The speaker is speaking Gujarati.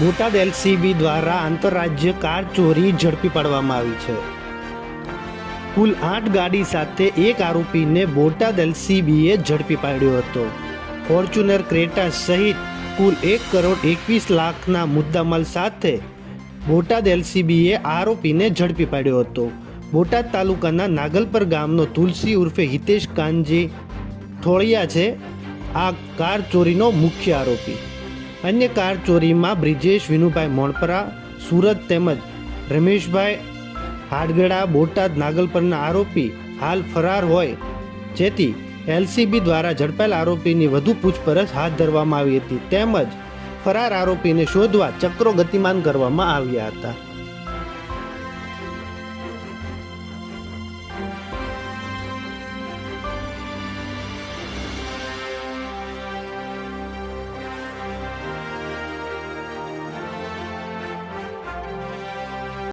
બોટાદ એલસીબી દ્વારા આંતરરાજ્ય કાર ચોરી ઝડપી પાડવામાં આવી છે. કુલ 8 ગાડી સાથે એક આરોપીને બોટાદ એલસીબીએ ઝડપી પાડ્યો હતો. ફોર્ચ્યુનર ક્રેટા સહિત કુલ 1,21,00,000ના મુદ્દામાલ સાથે બોટાદ એલસીબીએ આરોપીને ઝડપી પાડ્યો હતો. બોટાદ તાલુકાના નાગલપર ગામનો તુલસી ઉર્ફે હિતેશ કાનજી થોળિયા છે આ કાર ચોરીનો મુખ્ય આરોપી. અન્ય કાર ચોરીમાં બ્રિજેશ વિનુભાઈ મોણપરા સુરત તેમજ રમેશભાઈ હાડગડા બોટાદ નાગલપરના આરોપી હાલ ફરાર હોય, જેથી એલસીબી દ્વારા ઝડપાયેલ આરોપીની વધુ પૂછપરછ હાથ ધરવામાં આવી હતી તેમજ ફરાર આરોપીને શોધવા ચક્રો ગતિમાન કરવામાં આવ્યા હતા.